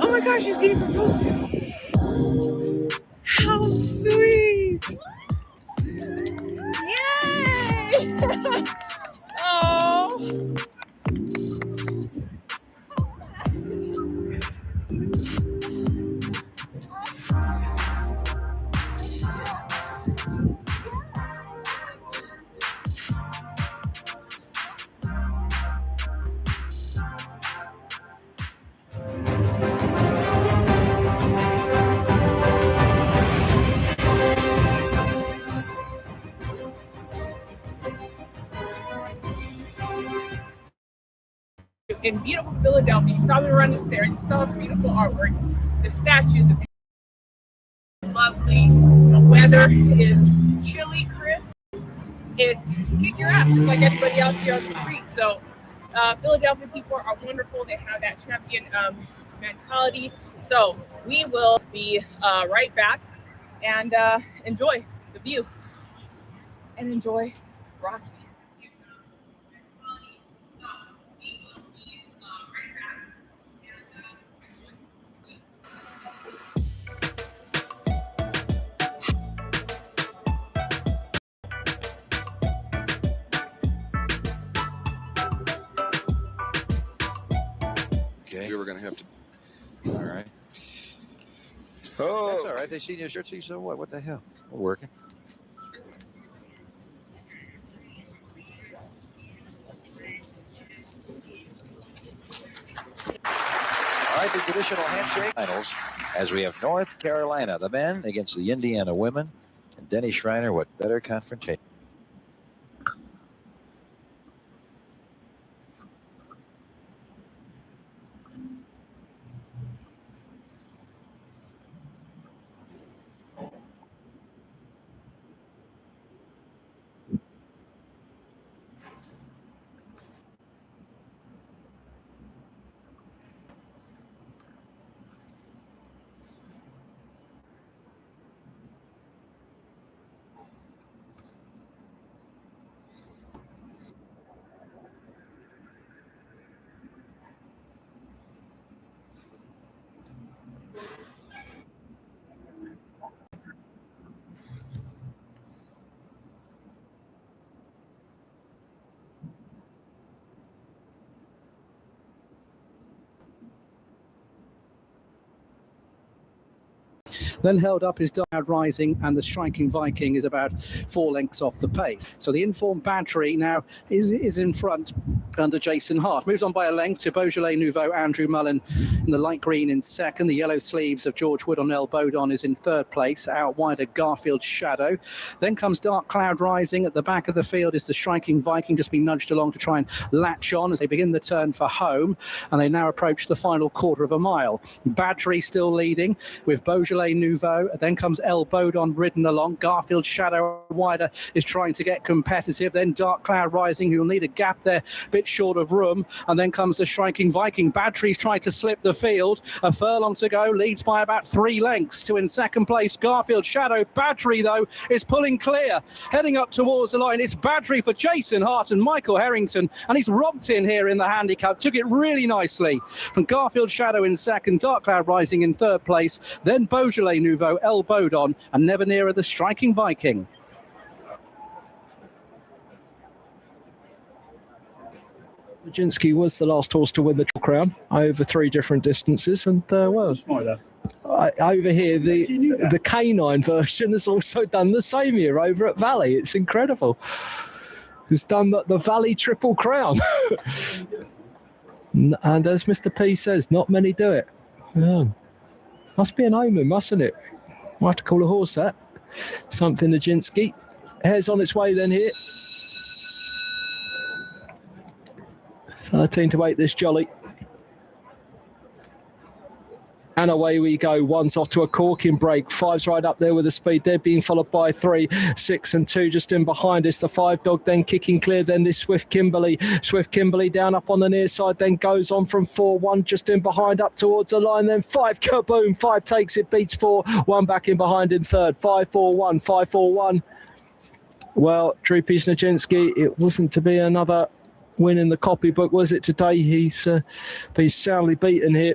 Oh my gosh, she's getting proposed to. How sweet! Yay! Oh. In beautiful Philadelphia, you saw me run the stairs, you saw the beautiful artwork, the statue, the lovely. The weather is chilly, crisp. It kick your ass just like everybody else here on the street. So Philadelphia people are wonderful. They have that champion mentality. So we will be right back and enjoy the view and enjoy Rocky. Okay. We were going to have to. All right. Oh. That's all right. They see your shirt, so what? What the hell? We're working. All right, the traditional handshake finals as we have North Carolina, the men against the Indiana women. And Denny Schreiner, what better confrontation? Then held up is Dark Cloud Rising, and the Striking Viking is about 4 lengths off the pace. So the Informed Battery now is in front under Jason Hart. Moves on by a length to Beaujolais Nouveau, Andrew Mullen in the light green in second. The yellow sleeves of George Wood on El Bodon is in third place. Out wider, Garfield Shadow. Then comes Dark Cloud Rising. At the back of the field is the Striking Viking, just being nudged along to try and latch on as they begin the turn for home. And they now approach the final quarter of a mile. Battery still leading with Beaujolais Nouveau. Then comes El Bodon ridden along. Garfield Shadow wider is trying to get competitive. Then Dark Cloud Rising, who will need a gap there, bit short of room. And then comes the Striking Viking. Battery's trying to slip the field. A furlong to go, leads by about 3 lengths to in second place Garfield Shadow. Battery, though, is pulling clear, heading up towards the line. It's Battery for Jason Hart and Michael Harrington, and he's romped in here in the handicap. Took it really nicely from Garfield Shadow in second, Dark Cloud Rising in third place, then Beaujolais Nouveau, El Bodon, and never nearer the Striking Viking. Nijinsky was the last horse to win the Triple Crown over 3 different distances, and well, over here the canine version has also done the same here over at Valley. It's incredible. It's done the Valley Triple Crown, and as Mr. P says, not many do it. Yeah. Must be an omen, mustn't it? Might have to call a horse that. Something Nijinsky. Hair's on its way then here. 13 to 8 this jolly. And away we go. One's off to a corking break. Five's right up there with the speed. They're being followed by 3, 6 and 2 just in behind us. The 5 dog then kicking clear. Then this Swift Kimberly. Swift Kimberly down up on the near side. Then goes on from 4. 1 just in behind up towards the line. Then 5 kaboom. 5 takes it. Beats 4. 1 back in behind in third. 5, 4, 1. 5, 4, 1. Well, Droopy Snajinski, it wasn't to be another win in the copybook, was it today? He's soundly beaten here.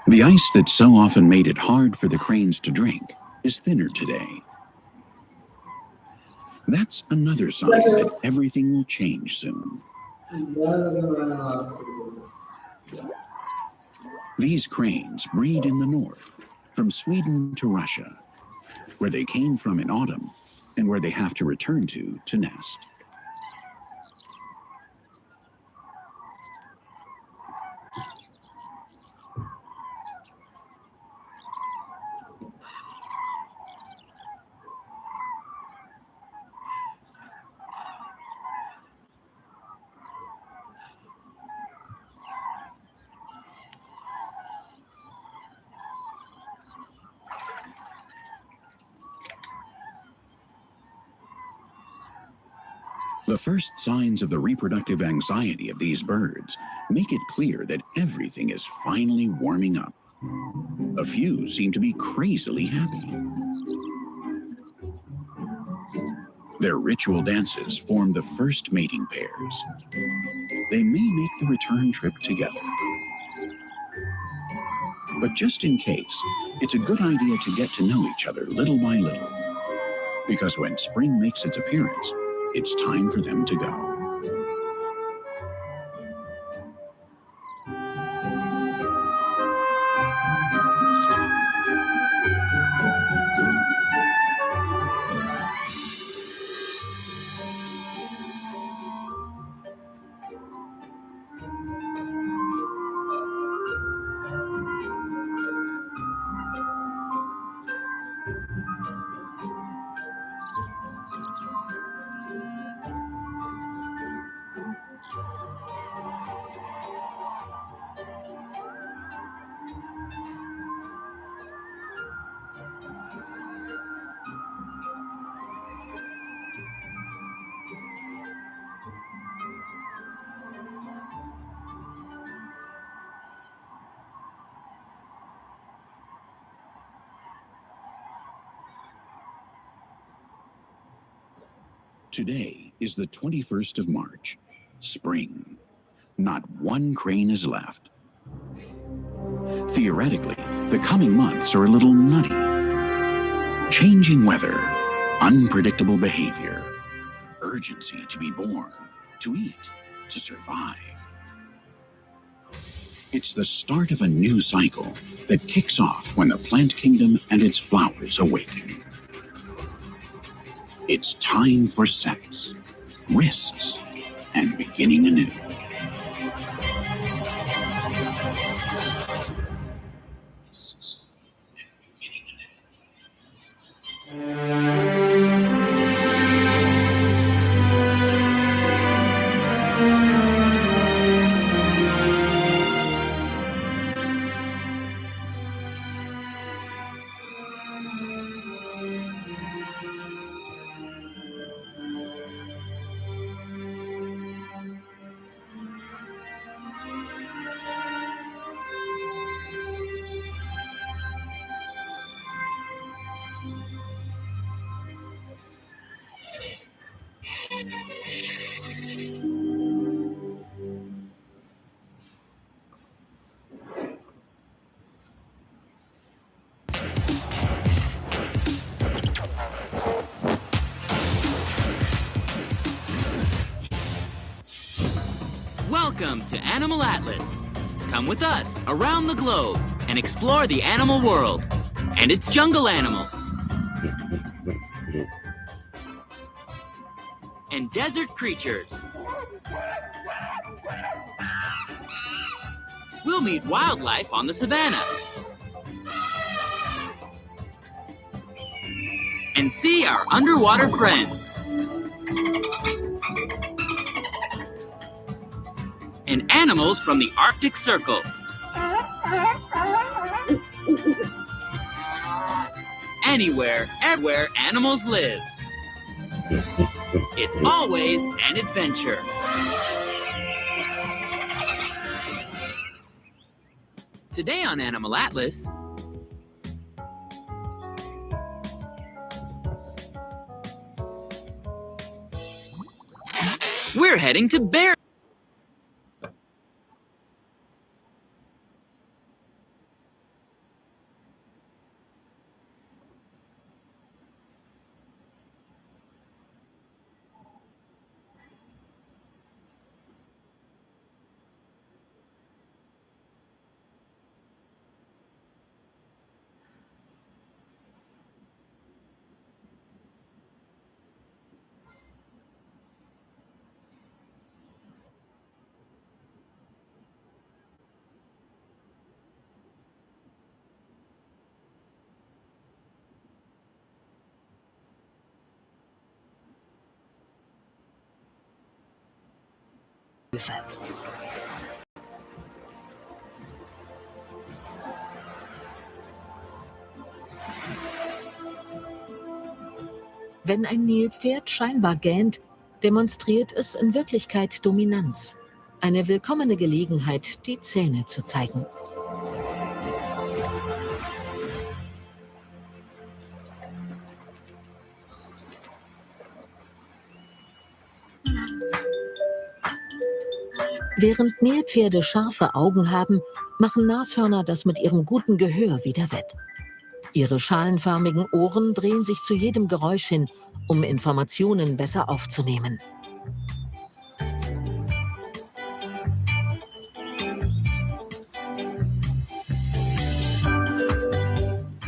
The ice that so often made it hard for the cranes to drink is thinner today. That's another sign that everything will change soon. These cranes breed in the north, from Sweden to Russia, where they came from in autumn and where they have to return to nest. The first signs of the reproductive anxiety of these birds make it clear that everything is finally warming up. A few seem to be crazily happy. Their ritual dances form the first mating pairs. They may make the return trip together. But just in case, it's a good idea to get to know each other little by little. Because when spring makes its appearance, it's time for them to go. Today is the 21st of March, spring. Not one crane is left. Theoretically, the coming months are a little nutty. Changing weather, unpredictable behavior, urgency to be born, to eat, to survive. It's the start of a new cycle that kicks off when the plant kingdom and its flowers awaken. It's time for sex, risks, and beginning anew. Risks and beginning Welcome to Animal Atlas. Come with us around the globe and explore the animal world and its jungle animals and desert creatures. We'll meet wildlife on the savannah and see our underwater friends. And animals from the Arctic Circle. Anywhere, everywhere animals live. It's always an adventure. Today on Animal Atlas, we're heading to Bear. Wenn ein Nilpferd scheinbar gähnt, demonstriert es in Wirklichkeit Dominanz. Eine willkommene Gelegenheit, die Zähne zu zeigen. Während Nilpferde scharfe Augen haben, machen Nashörner das mit ihrem guten Gehör wieder wett. Ihre schalenförmigen Ohren drehen sich zu jedem Geräusch hin, um Informationen besser aufzunehmen.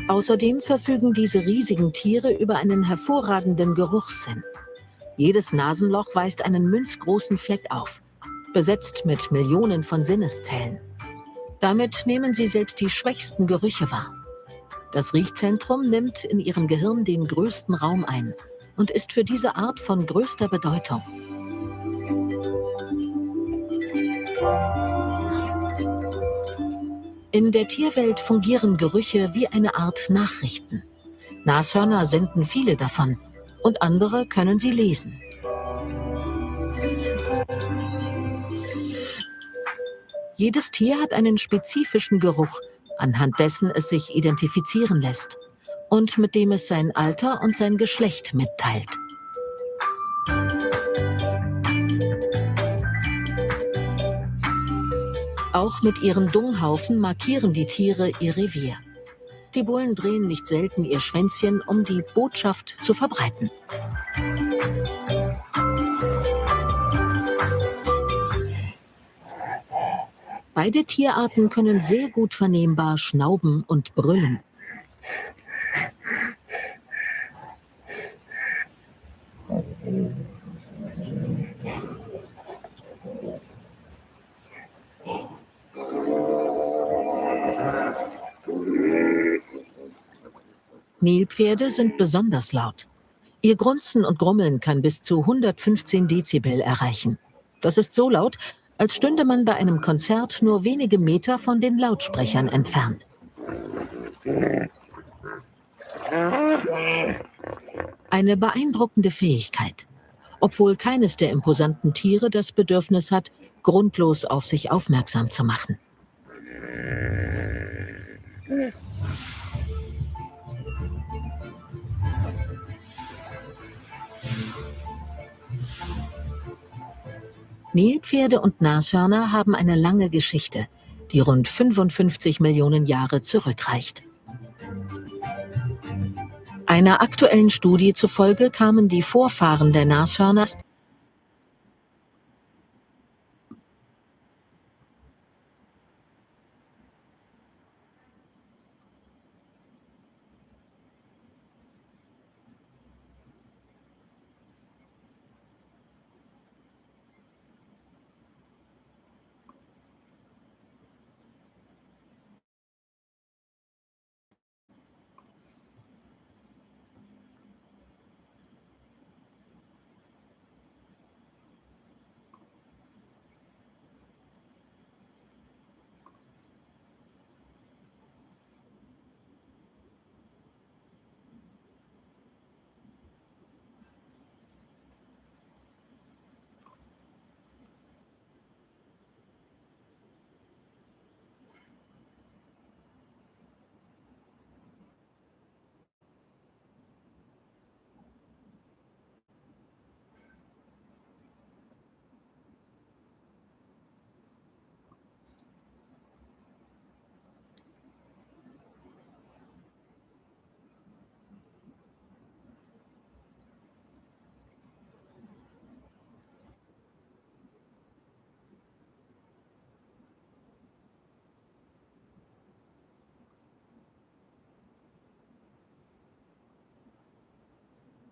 Außerdem verfügen diese riesigen Tiere über einen hervorragenden Geruchssinn. Jedes Nasenloch weist einen münzgroßen Fleck auf, besetzt mit Millionen von Sinneszellen. Damit nehmen sie selbst die schwächsten Gerüche wahr. Das Riechzentrum nimmt in ihrem Gehirn den größten Raum ein und ist für diese Art von größter Bedeutung. In der Tierwelt fungieren Gerüche wie eine Art Nachrichten. Nashörner senden viele davon und andere können sie lesen. Jedes Tier hat einen spezifischen Geruch, anhand dessen es sich identifizieren lässt und mit dem es sein Alter und sein Geschlecht mitteilt. Auch mit ihren Dunghaufen markieren die Tiere ihr Revier. Die Bullen drehen nicht selten ihr Schwänzchen, um die Botschaft zu verbreiten. Beide Tierarten können sehr gut vernehmbar schnauben und brüllen. Nilpferde sind besonders laut. Ihr Grunzen und Grummeln kann bis zu 115 Dezibel erreichen. Das ist so laut, als stünde man bei einem Konzert nur wenige Meter von den Lautsprechern entfernt. Eine beeindruckende Fähigkeit, obwohl keines der imposanten Tiere das Bedürfnis hat, grundlos auf sich aufmerksam zu machen. Nilpferde und Nashörner haben eine lange Geschichte, die rund 55 Millionen Jahre zurückreicht. Einer aktuellen Studie zufolge kamen die Vorfahren der Nashörner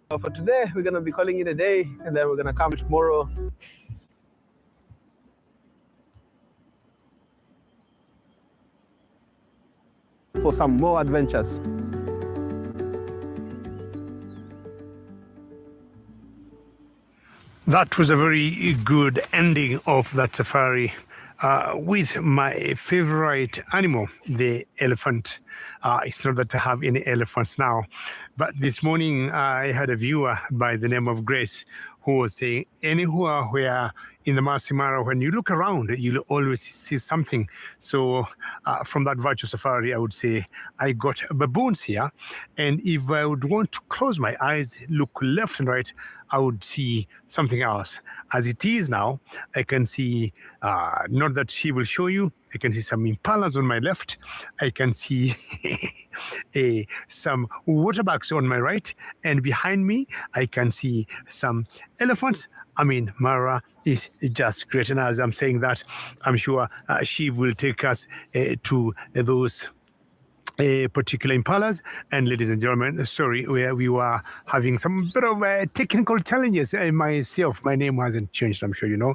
For today, we're going to be calling it a day, and then we're going to come tomorrow. For some more adventures. That was a very good ending of that safari with my favorite animal, the elephant. It's not that I have any elephants now, but this morning I had a viewer by the name of Grace who was saying anywhere where in the Masai Mara, when you look around, you'll always see something. So from that virtual safari, I would say I got baboons here. And if I would want to close my eyes, look left and right, I would see something else. As it is now, I can see, not that she will show you, I can see some impalas on my left. I can see some waterbucks on my right. And behind me, I can see some elephants. I mean, Mara is just great. And as I'm saying that, I'm sure she will take us to those particular impalas. And ladies and gentlemen, sorry, we were having some bit of technical challenges. Myself, my name hasn't changed, I'm sure you know.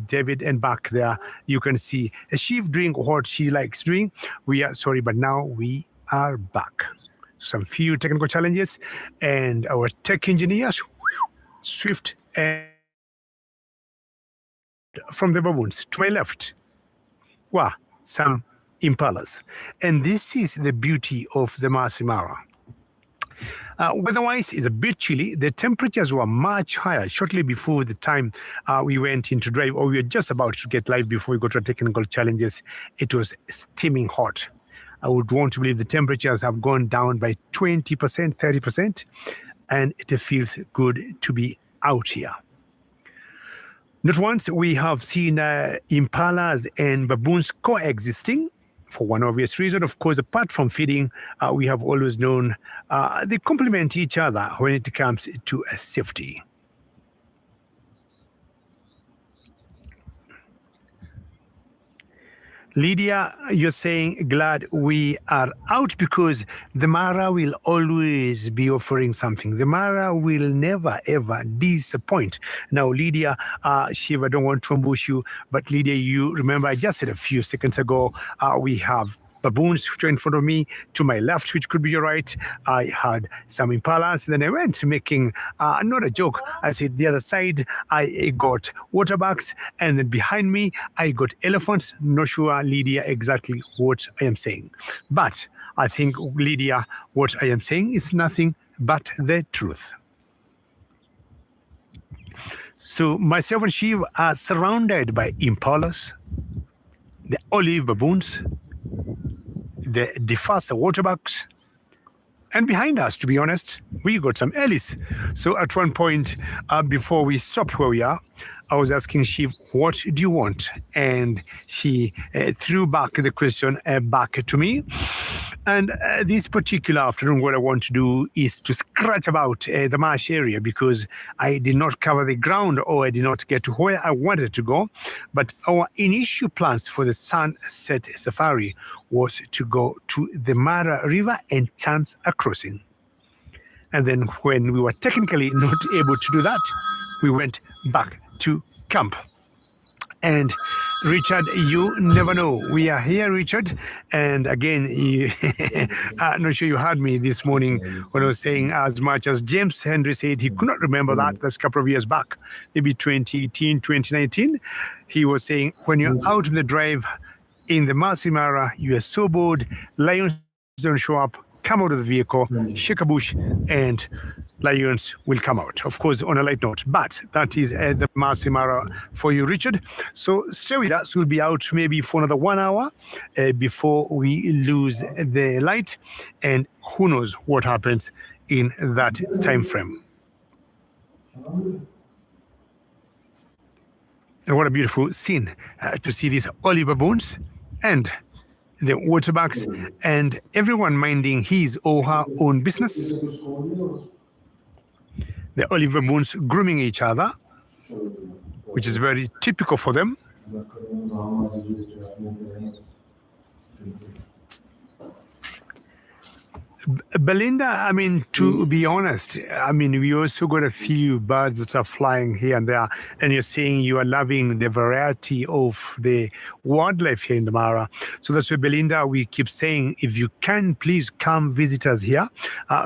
David, and back there, you can see she doing what she likes doing. We are sorry, but now we are back. Some few technical challenges, and our tech engineers, swift and from the baboons to my left. Wow, some impalas. And this is the beauty of the Masai Mara. Weather-wise, it's a bit chilly. The temperatures were much higher shortly before the time we went into drive, or we were just about to get live before we got to technical challenges. It was steaming hot. I would want to believe the temperatures have gone down by 20%, 30%, and it feels good to be out here. Not once we have seen impalas and baboons coexisting for one obvious reason. Of course, apart from feeding, we have always known they complement each other when it comes to safety. Lydia, you're saying glad we are out because the Mara will always be offering something. The Mara will never, ever disappoint. Now, Lydia, Shiva, I don't want to ambush you, but Lydia, you remember I just said a few seconds ago, we have baboons which are in front of me, to my left, which could be your right. I had some impalas. Then I went making, not a joke, I said the other side, I got waterbucks. And then behind me, I got elephants. Not sure, Lydia, exactly what I am saying. But I think, Lydia, what I am saying is nothing but the truth. So myself and Shiv are surrounded by impalas, the olive baboons, the Defasa waterbucks, and behind us, to be honest, we got some Ellis. So at one point, before we stopped where we are, I was asking Shiv, what do you want? And she threw back the question back to me. And this particular afternoon, what I want to do is to scratch about the marsh area because I did not cover the ground, or I did not get to where I wanted to go. But our initial plans for the sunset safari was to go to the Mara River and chance a crossing. And then when we were technically not able to do that, we went back to camp. And Richard, you never know. We are here, Richard. And again, I'm not sure you heard me this morning when I was saying as much as James Henry said he could not remember that. That's a couple of years back, maybe 2018, 2019. He was saying when you're out on the drive in the Masai Mara, you are so bored, lions don't show up, come out of the vehicle, shake a bush, and lions will come out. Of course, on a light note, but that is the Masai Mara for you, Richard. So stay with us. We'll be out maybe for another 1 hour before we lose the light, and who knows what happens in that time frame. And what a beautiful scene to see these olive baboons and the waterbucks and everyone minding his or her own business. The olive baboons grooming each other, which is very typical for them. Belinda, I mean, to be honest, I mean, we also got a few birds that are flying here and there, and you're saying you are loving the variety of the wildlife here in the Mara. So that's why, Belinda, we keep saying, if you can, please come visit us here.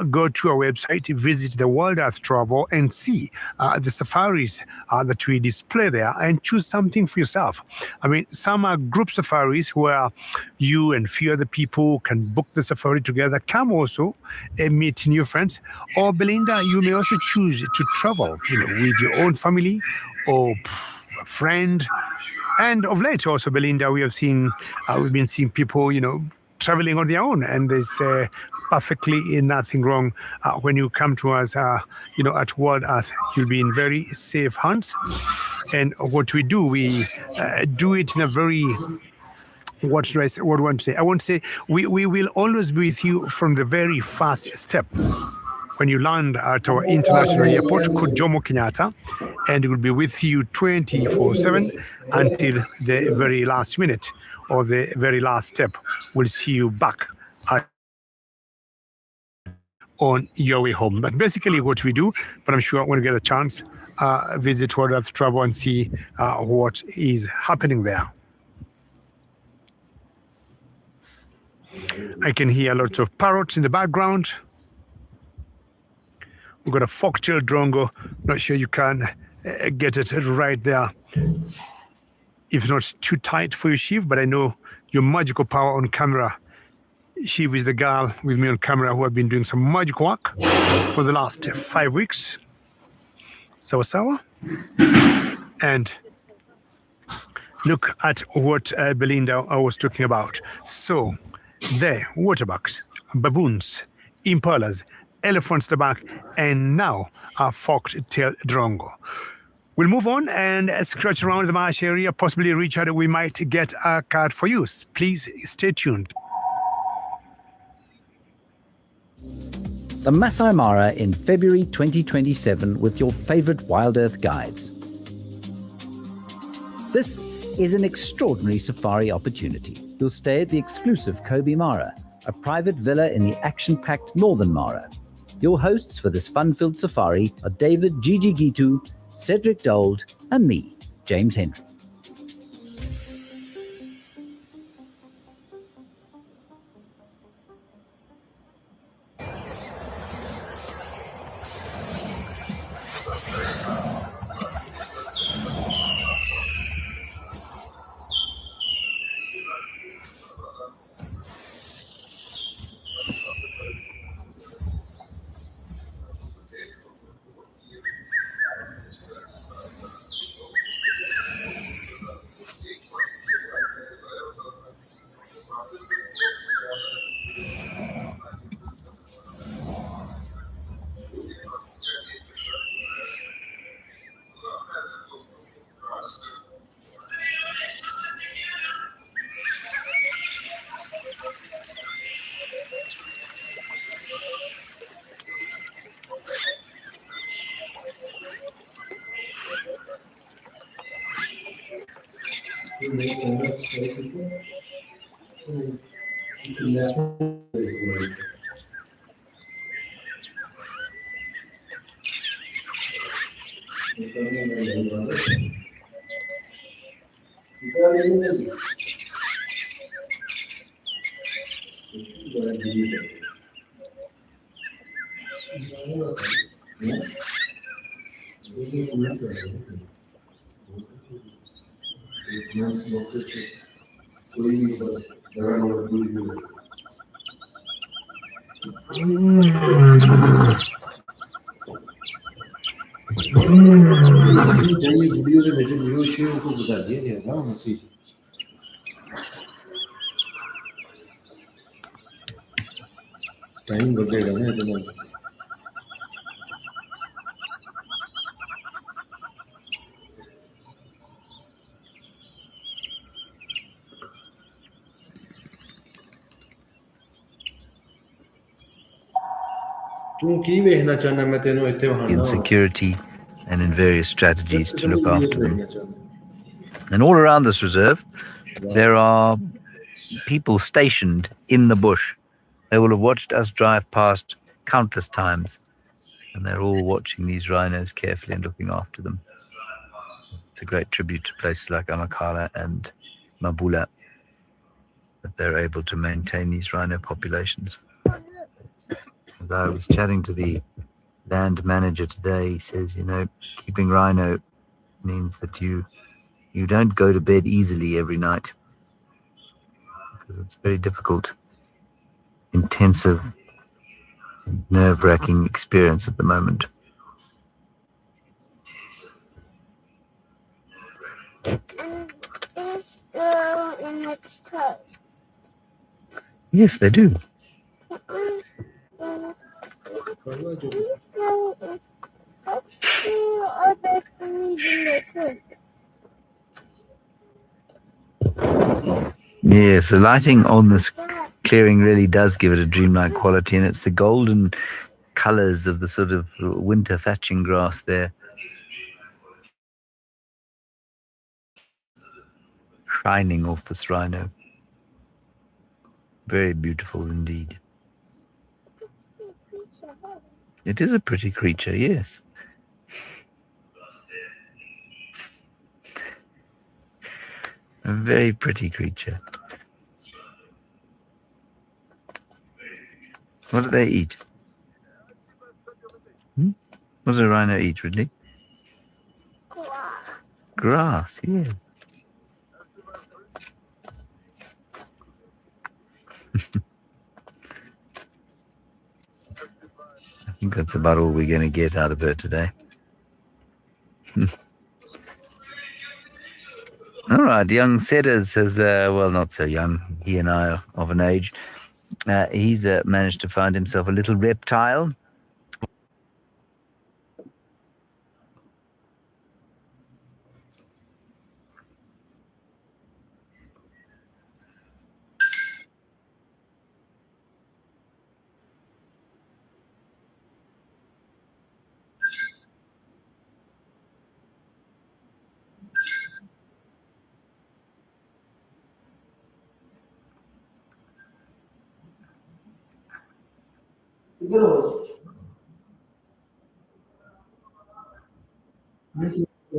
Go to our website, visit the World Earth Travel, and see the safaris that we display there, and choose something for yourself. I mean, some are group safaris where you and few other people can book the safari together. Come also also meet new friends. Or Belinda, you may also choose to travel, with your own family or a friend. And of late, also, Belinda, we've been seeing people, traveling on their own, and there's perfectly nothing wrong when you come to us, at World Earth. You'll be in very safe hands. And what we do, we do it in a very, what do I want to say? I want to say we will always be with you from the very first step. When you land at our international airport, Jomo Kenyatta, and it will be with you 24/7 until the very last minute or the very last step. We'll see you back on your way home. But basically what we do, but I'm sure when we get a chance, visit World Earth Travel and see what is happening there. I can hear lots of parrots in the background. We've got a fork-tailed drongo. Not sure you can get it right there. If not too tight for you, Shiv, but I know your magical power on camera. Shiv is the girl with me on camera who have been doing some magic work for the last 5 weeks. Sawa. And look at what Belinda was talking about. So, the waterbucks, baboons, impalas, elephants at the back, and now a forked-tailed drongo. We'll move on and scratch around the marsh area, possibly reach out. We might get a card for you. Please stay tuned. The Masai Mara in February 2027 with your favorite Wild Earth guides. This is an extraordinary safari opportunity. You'll stay at the exclusive Kobe Mara, a private villa in the action-packed Northern Mara. Your hosts for this fun-filled safari are David Gigi Gitu, Cedric Dold, and me, James Henry. Time बढ़ेगा ना इतना in security and in various strategies to look after them. And all around this reserve, there are people stationed in the bush. They will have watched us drive past countless times, and they're all watching these rhinos carefully and looking after them. It's a great tribute to places like Amakhala and Mabula that they're able to maintain these rhino populations. As I was chatting to the land manager today, he says, keeping rhino means that you don't go to bed easily every night, because it's very difficult, intensive nerve-wracking experience at the moment. Yes, they do. Yes, the lighting on this clearing really does give it a dreamlike quality, and it's the golden colors of the sort of winter thatching grass there shining off this rhino. Very beautiful indeed. It is a pretty creature, yes. A very pretty creature. What do they eat? What does a rhino eat, Ridley? Grass, yeah. I think that's about all we're going to get out of her today. All right, young Sedders has, well, not so young. He and I are of an age. He's managed to find himself a little reptile. 뭐지?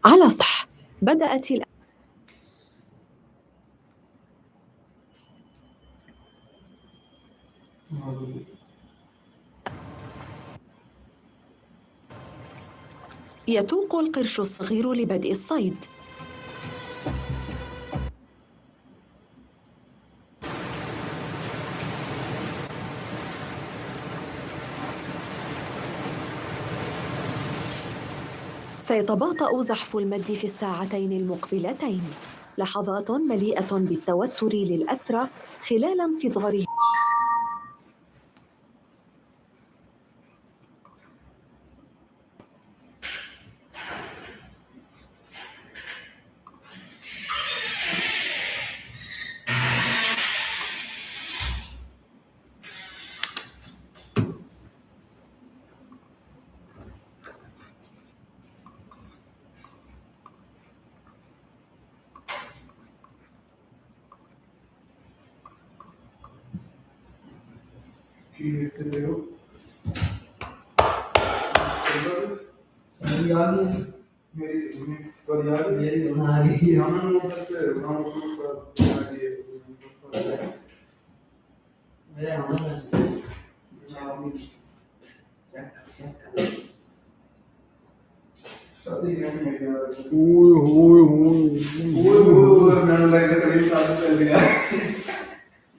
على صح بدأت يتوق القرش الصغير لبدء الصيد. سيتباطأ زحف المد في الساعتين المقبلتين. لحظات مليئة بالتوتر للأسرى خلال انتظاره.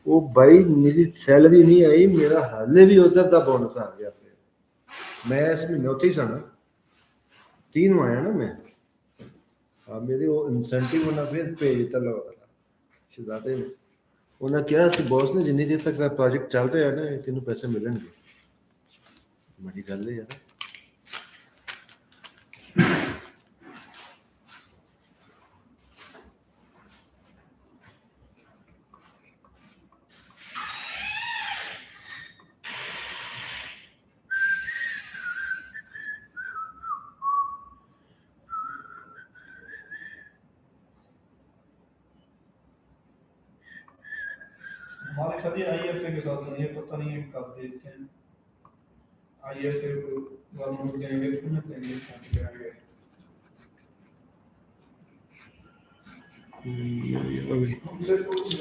ਉਹ ਬਾਈ ਮੇਰੀ salary ਨਹੀਂ ਆਈ ਮੇਰਾ ਹਾਲੇ ਵੀ ਉਧਰ ਦਾ bonus ਆ ਗਿਆ ਫਿਰ ਮੈਂ ਇਸ ਮਹੀਨੇ ਉੱਥੇ ਹੀ ਸਨ 3 ਨੂੰ ਆਇਆ ਨਾ ਮੈਂ ਆ ਮੇਰੇ ਉਹ ਇਨਸੈਂਟਿਵ ਉਹਨਾਂ ਫਿਰ ਭੇਜ ਤਾ ਲਵਾ ਸ਼ਹਜ਼ਾਦੇ ਨੇ ਉਹਨਾਂ ਕਿਹਾ ਸੀ ਬੌਸ ਨੇ ਜਿੰਨੀ ਦੇਰ ਤੱਕ ਦਾ ਪ੍ਰੋਜੈਕਟ ਚੱਲ ਰਿਹਾ ਨਾ ਤੈਨੂੰ ਪੈਸੇ ਮਿਲਣਗੇ ਬੜੀ ਗੱਲ ਹੈ ਯਾਰ हमारे साथ आईएसए के साथ नहीं है पता नहीं है कब देखते हैं आईएसए को गवर्नमेंट देंगे तो नहीं देंगे शादी करेंगे हमसे कुछ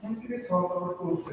उनके थोड़ा कुछ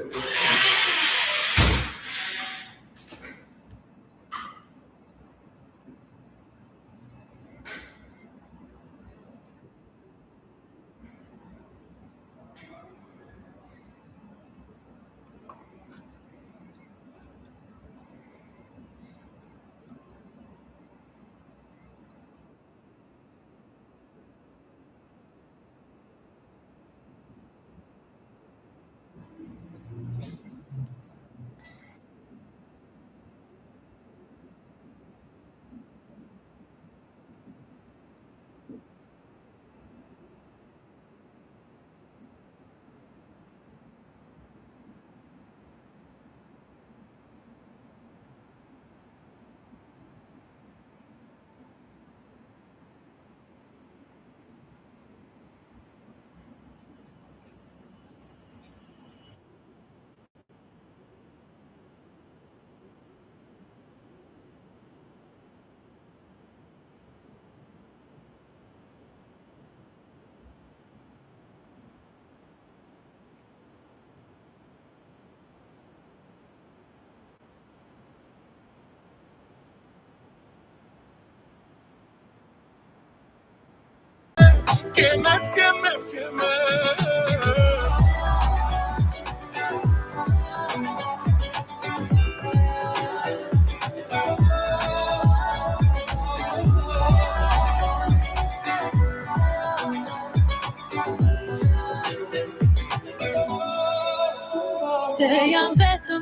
Se jam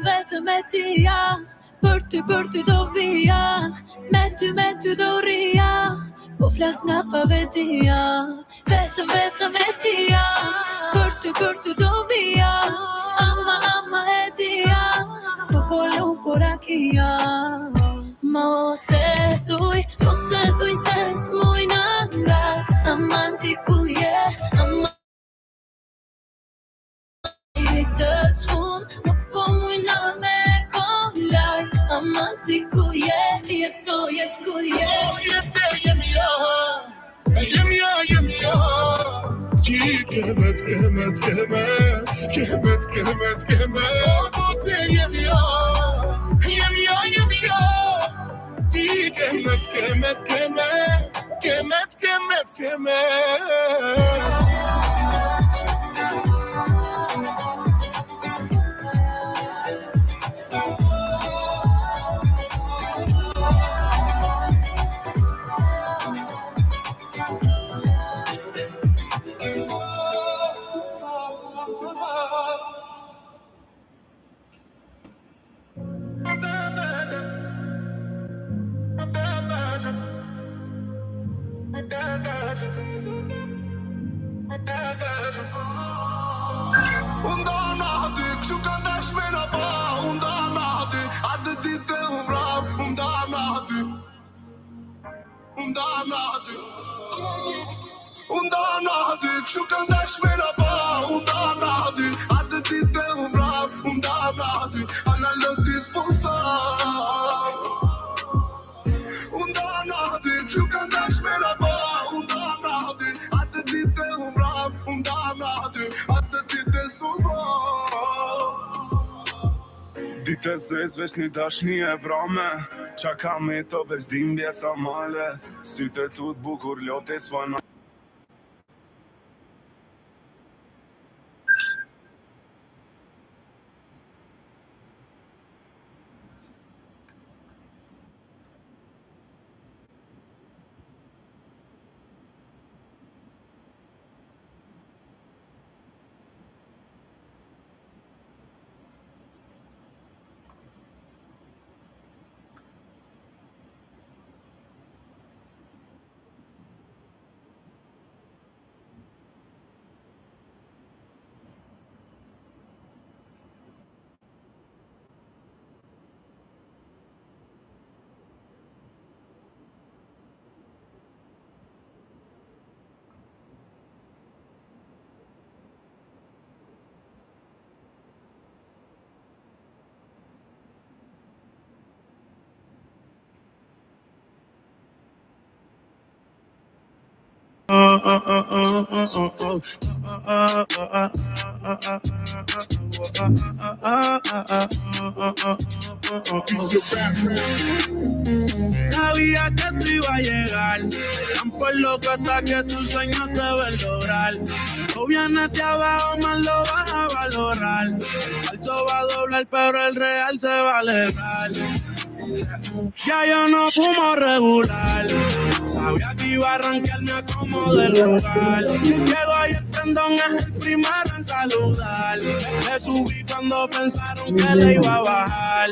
vetëm e tia për ty do vija me ty do rria po flas nga pavetia vetëm e tia për ty do vija ama e tia s'po folun por akia Mose thuj se s'muj në ngat amanti ku je të çun nuk po mujna me kollar amanti ku je jeto ku je jete jemi ja ti kemet bote jemi ja ti kemet Şu kandaş merhaba undanadı adı dite uvrab undanadı analog disposa undanadı şu kandaş merhaba undanadı adı dite uvrab undanadı adı dite suba Dite zez veç një dashni e vrame Qa ka me to veç dhimbje sa male Syte tu t'bukur lote s'vana Sabía que tú ibas a llegar, tan por loco hasta que tus sueños te ven lograr. Tú vienes de abajo, más lo vas a valorar. El falso va a doblar, pero el real se va a alejar. Ya yo no fumo regular, sabía que iba a arrancarme a como del lugar. Llego y el tendón es el primero en saludar. Me subí cuando pensaron que le iba a bajar.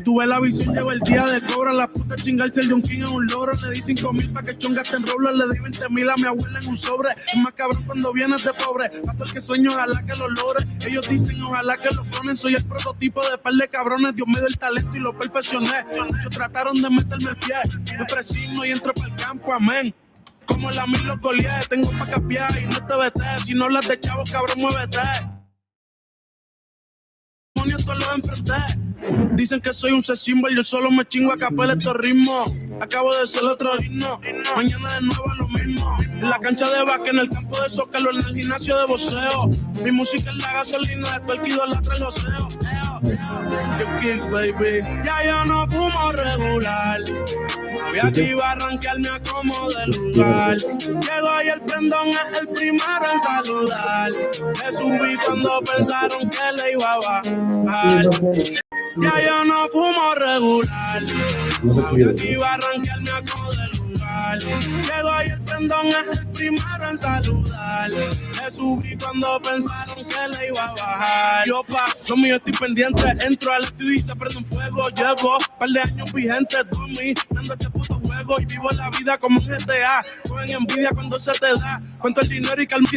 Tuve la visión, llegó el día de cobra. La puta chingarse el John King en un logro. Le di 5,000 pa' que chongaste en roble. Le di 20,000 a mi abuela en un sobre. Es más cabrón cuando vienes de pobre. Paso el que sueño, ojalá que lo logre. Ellos dicen, ojalá que lo ponen. Soy el prototipo de par de cabrones. Dios me dio el talento y lo perfeccioné. Muchos trataron de meterme el pie. Me presigno y entro para el campo, amén. Como la mil lo colié, tengo pa' capiar y no te vete. Si no hablas de chavos, cabrón, muévete. Esto lo enfrenté. Dicen que soy un C-symbol, yo solo me chingo a capela estos ritmos. Acabo de ser otro ritmo, mañana de nuevo lo mismo. En la cancha de básquet, en el campo de soccer, en el gimnasio de boxeo. Mi música es la gasolina, de todo el que idolatra el joseo. Yo Kings, baby. Ya yo no fumo regular, sabía que iba a arrancarme a como de lugar. Llego y el prendón es el primero en saludar. Me subí cuando pensaron que le iba a bajar. Ya yo no fumo regular, sabía que iba a arrancarme a como de lugar. Llego y el prendón es el primero en saludar. Me subí cuando pensaron que le iba a bajar. Yo pa, lo mío estoy pendiente. Entro al estudio y se prende un fuego. Llevo un par de años vigentes, dominando este puto juego. Y vivo la vida como un GTA. Cogen envidia cuando se te da. Cuento el dinero y calma.